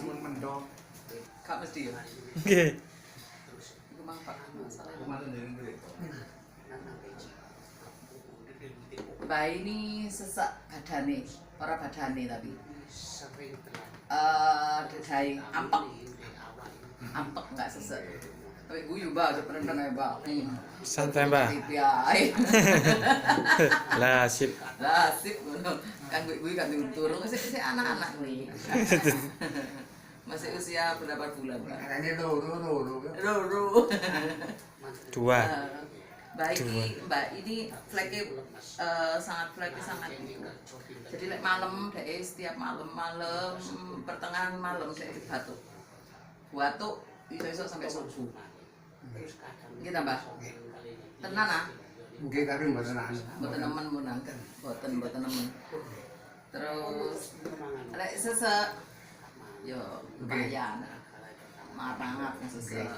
mendok. Gak mesti ya. Nggih. Iku mang Pak masalah. Mbak ini sesak badane, ora badane tapi. Dedai ampek. Ampek enggak sesek. Tapi guyu Mbak, aja pernah ya Mbak. Santai, Mbak. Lah sip. Lah sip ngono. Kan guyu kan turu sik anak-anak kuwi. Masih usia berapa bulan, Mbak? Katanya loro. Dua. Mbak ini flagnya sangat itu. Jadi lek malam deh setiap malam pertengahan malam saya batuk. Batuk iso sampai subuh. Gitu Mbak. Tenan ah. Nggih tapi mboten anu. Mboten nemen munangken. Mboten nemen. Terus lek sesek yo lumayan. Marangat sesek.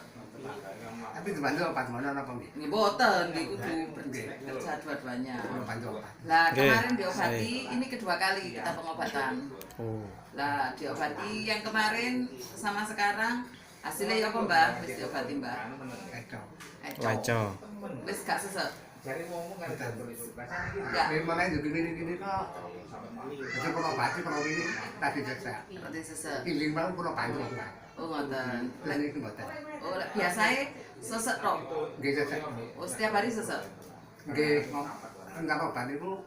Tapi dibantu obat mana apa nggih? Nggih boten nggih kudu kerja dua-duanya. Bantu obat. Lah kemarin diobati, ini kedua kali kita pengobatan. Oh. Lah diobati yang kemarin sama sekarang hasilnya ya apa Mbak? Wis diobati Mbak. Waco. Wis gak sesek. Jadi ngomong kan Enggak. Memangnya juga gini kok. Jadi pengobati ini tadi sesek. Berarti sesek. Iling mau kulo bantu obat. Oh ngoten. Lah iki mboten. Oh biasanya sesek tok. Nggih sesek. Oh setiap hari sesek. Nggih enggak obat itu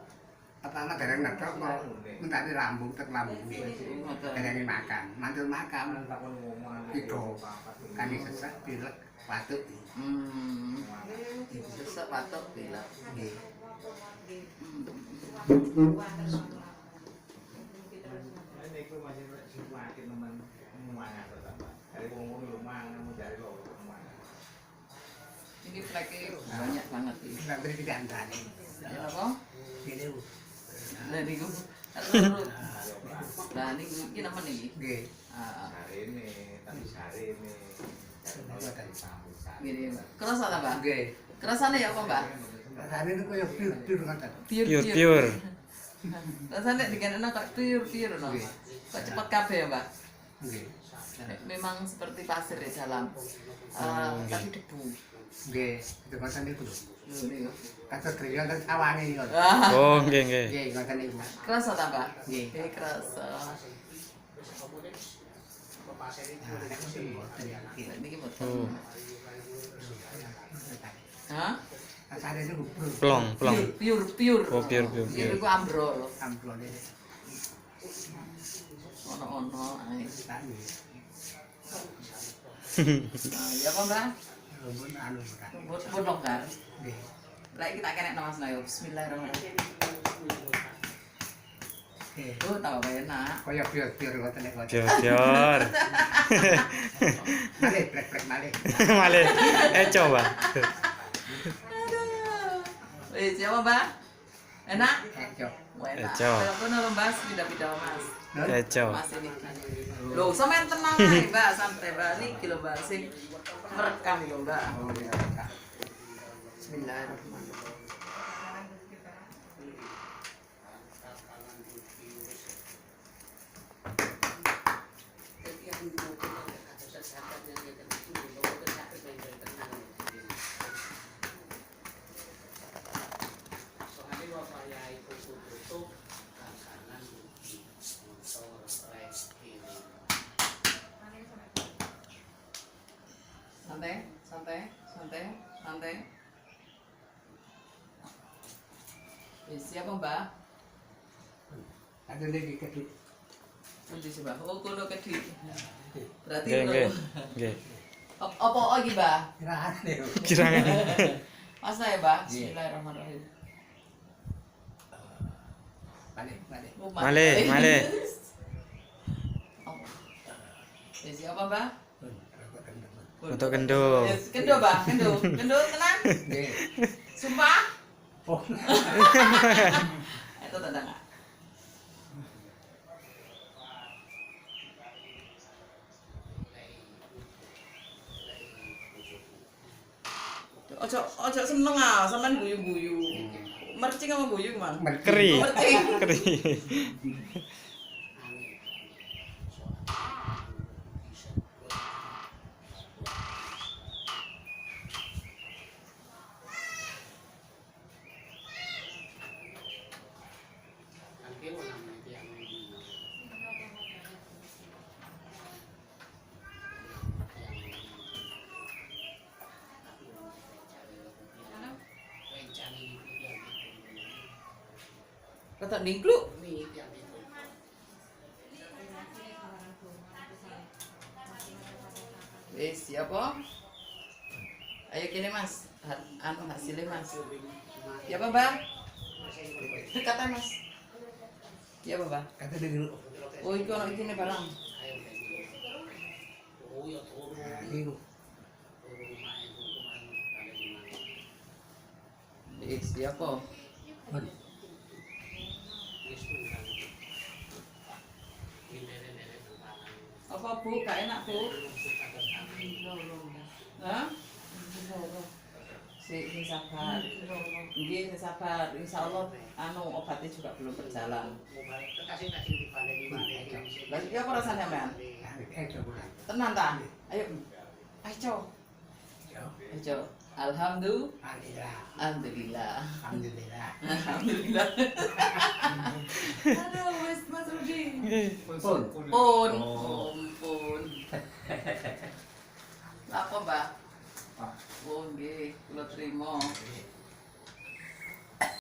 pertama dereng nedok kok mentani lambung tek lambung. Dereng makan, mantul makan. Itu kan sesek pilek batuk. Sesek batuk pilek. Nggih. Ini flagnya banyak banget ini. Nggak beri dikandani. Ya apa? Gini Bu. Lah niku. Lah niku iki nemen iki. Nggih. Gini, kerasa ta, Mbak? Nggih. Kerasane ya apa, Mbak? Rasane niku ya pure ngoten. Pure. Rasane dikenekno kok pure no. Nggih. Kok cepet kabeh ya, Mbak? Nggih. Memang seperti pasir di dalam. Tapi debu. Nggih, itu ngoten niku lho. Lho niku. Kata kriya kan awange ngoten. Oh, nggih. Nggih, ngoten niku. Kerasa ta, Mbak? Nggih. Kerasa. Nggih. Niki mboten. Oh. Hah? Rasane niku Plong. Pure. Oh, pure. Iku ambrol. amplone. Ono ae. Nggih. Ya apa, Mbak? Rumpun anu kan. Rumput longgar. Nggih. Lah iki tak kenekno Mas Nayo. Bismillahirrahmanirrahim. Nggih. Oh, tambah enak. Kaya pure ngoten niku. Jor. Malih plek-plek malih. Male. Coba. Siapa, Mbak? Enak? Eco. Enak. Eco. Telepon lho, Mas, pindah-pindah Mas. Eco. Mas ini. Loh, sampean tenang ae, Mbak, santai, Mbak. Niki lho, Mbak, sing merekam lho, Mbak. Oh iya. Bismillahirrahmanirrahim. Santai. Siapa, Mbak? Ada lagi kedip. Nanti sih, Mbak. Oh, kono kedhi. Berarti Nggih. Apa iki, Mbak? Kirane. Kirangan. Masa ya, Mbak? Bismillahirrahmanirrahim. Male. Siapa, Mbak? Untuk kendo. Kendo, Mbak. Kendo tenang. Nggih. Sumpah. Oh. Itu tenang. Ojo seneng ah, sampean guyu-guyu. Mercing sama guyu gimana? Keri. Mercing. Keri. Rada ningkluk. Wis, siapa? Ayo kene Mas. Anu hasilnya Mas. Ya apa, Mbak? Kata Mas. Ya apa, Mbak? Kata dia dulu. Oh, itu anak ini barang. Nah, ini Siapa? Apa Bu? Gak enak Bu? Hah? Si sabar. Nggih, si sabar. Insyaallah anu obatnya juga belum berjalan. Lah iki apa rasane sampean? coba. Tenan ta? Ayo. Ayo. Ayo. Alhamdulillah. Alhamdulillah. Alhamdulillah. Alhamdulillah. Aduh, Mas Rudi. Pun. Pun. Oh. Pun. Apa, Mbak? Pak. Oh, nggih, kula trima.